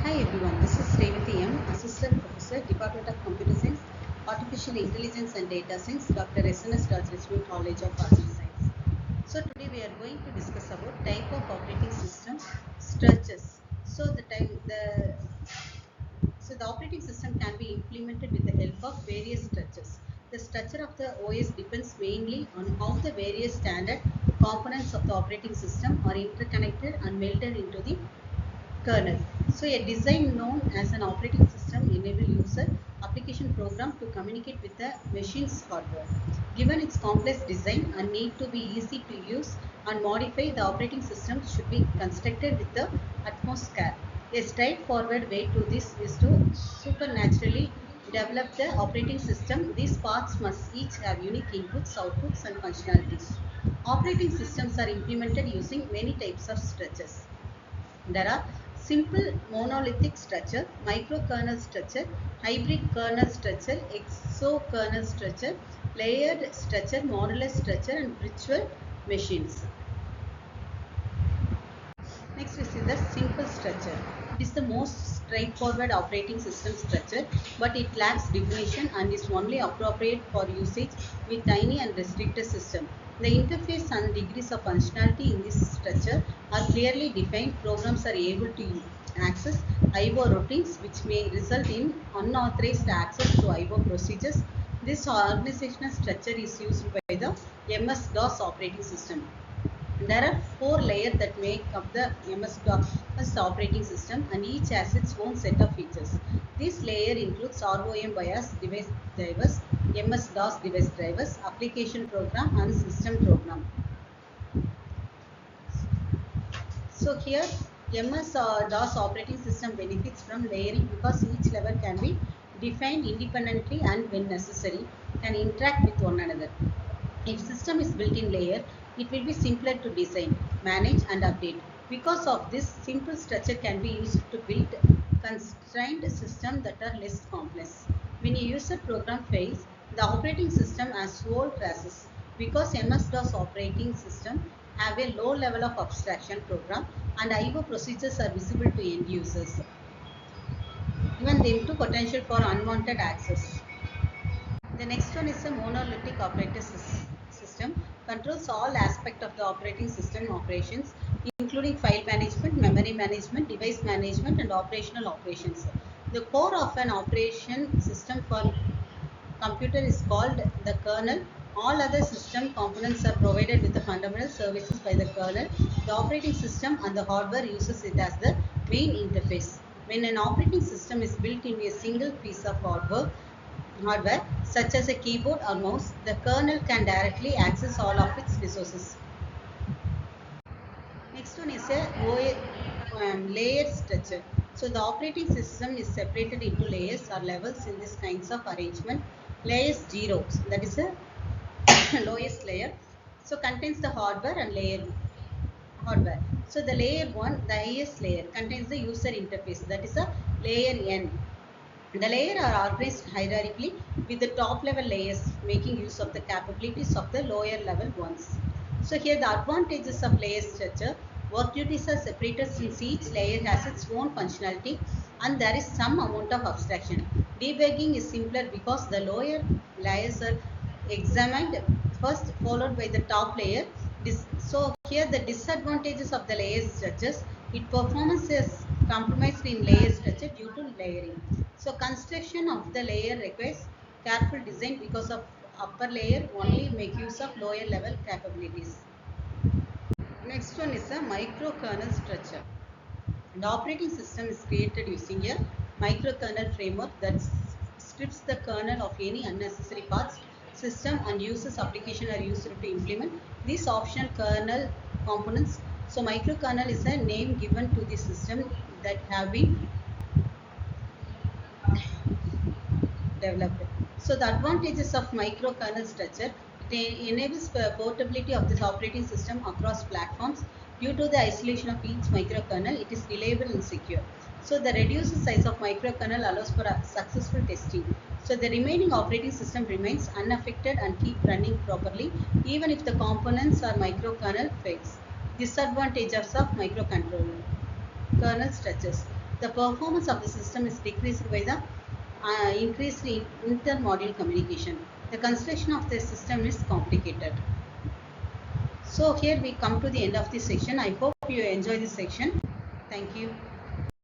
Hi everyone, this is Revathi M, Assistant Professor, Department of Computer Science, Artificial Intelligence and Data Science, Dr. S.N.S. Rajlakshmi College of Arts and Science. So today we are going to discuss about type of operating system structures. So the operating system can be implemented with the help of various structures. The structure of the OS depends mainly on how the various standard components of the operating system are interconnected and melded into the kernel. So a design known as an operating system enables user application program to communicate with the machine's hardware. Given its complex design and need to be easy to use and modify, the operating system should be constructed with the utmost care. A straightforward way to this is to supernaturally develop the operating system. These parts must each have unique inputs, outputs, and functionalities. Operating systems are implemented using many types of structures. There are simple monolithic structure, microkernel structure, hybrid kernel structure, exokernel structure, layered structure, modular structure, and virtual machines. Next we see the simple structure. It is the most straightforward operating system structure, but it lacks definition and is only appropriate for usage with tiny and restricted system. The interface and degrees of functionality in this structure are clearly defined. Programs are able to access I/O routines, which may result in unauthorized access to I/O procedures. This organizational structure is used by the MS-DOS operating system. There are four layers that make up the MS-DOS operating system, and each has its own set of features. This layer includes ROM BIOS device drivers, MS-DOS device drivers, application program, and system program. So here MS-DOS operating system benefits from layering because each level can be defined independently and when necessary can interact with one another. If system is built in layer, it will be simpler to design, manage and update. Because of this, simple structure can be used to build constrained systems that are less complex. When a user program fails, the operating system has whole classes. Because MS-DOS operating system have a low level of abstraction program and I/O procedures are visible to end users, even them to potential for unwanted access. The next one is a monolithic operating system, controls all aspects of the operating system operations, including file management, memory management, device management, and operational operations. The core of an operation system for computer is called the kernel. All other system components are provided with the fundamental services by the kernel. The operating system and the hardware uses it as the main interface. When an operating system is built in a single piece of hardware such as a keyboard or mouse, the kernel can directly access all of its resources. Next one is a layered structure. So the operating system is separated into layers or levels in this kinds of arrangement. Layers 0, that is a lowest layer, so contains the hardware and hardware. So the layer 1, the highest layer, contains the user interface, that is a layer N. The layers are organized hierarchically with the top level layers making use of the capabilities of the lower level ones. So here the advantages of layer structure: work duties are separated since each layer has its own functionality and there is some amount of abstraction. Debugging is simpler because the lower layers are examined first followed by the top layer. So here the disadvantages of the layer structures: its performance is compromised in layer structure due to layering. So construction of the layer requires careful design because of upper layer only make use of lower level capabilities. Next one is a microkernel structure. The operating system is created using a microkernel framework that strips the kernel of any unnecessary parts. System and users application are used to implement these optional kernel components. So microkernel is a name given to the system that have been developed. So the advantages of microkernel structure: it enables portability of this operating system across platforms. Due to the isolation of each microkernel, it is reliable and secure. So the reduced size of microkernel allows for a successful testing. So the remaining operating system remains unaffected and keep running properly even if the components or microkernel fails. Disadvantages of microcontroller kernel structures: The performance of the system is decreased by the increased inter-module communication. The construction of the system is complicated. So here we come to the end of this section. I hope you enjoy this section. Thank you.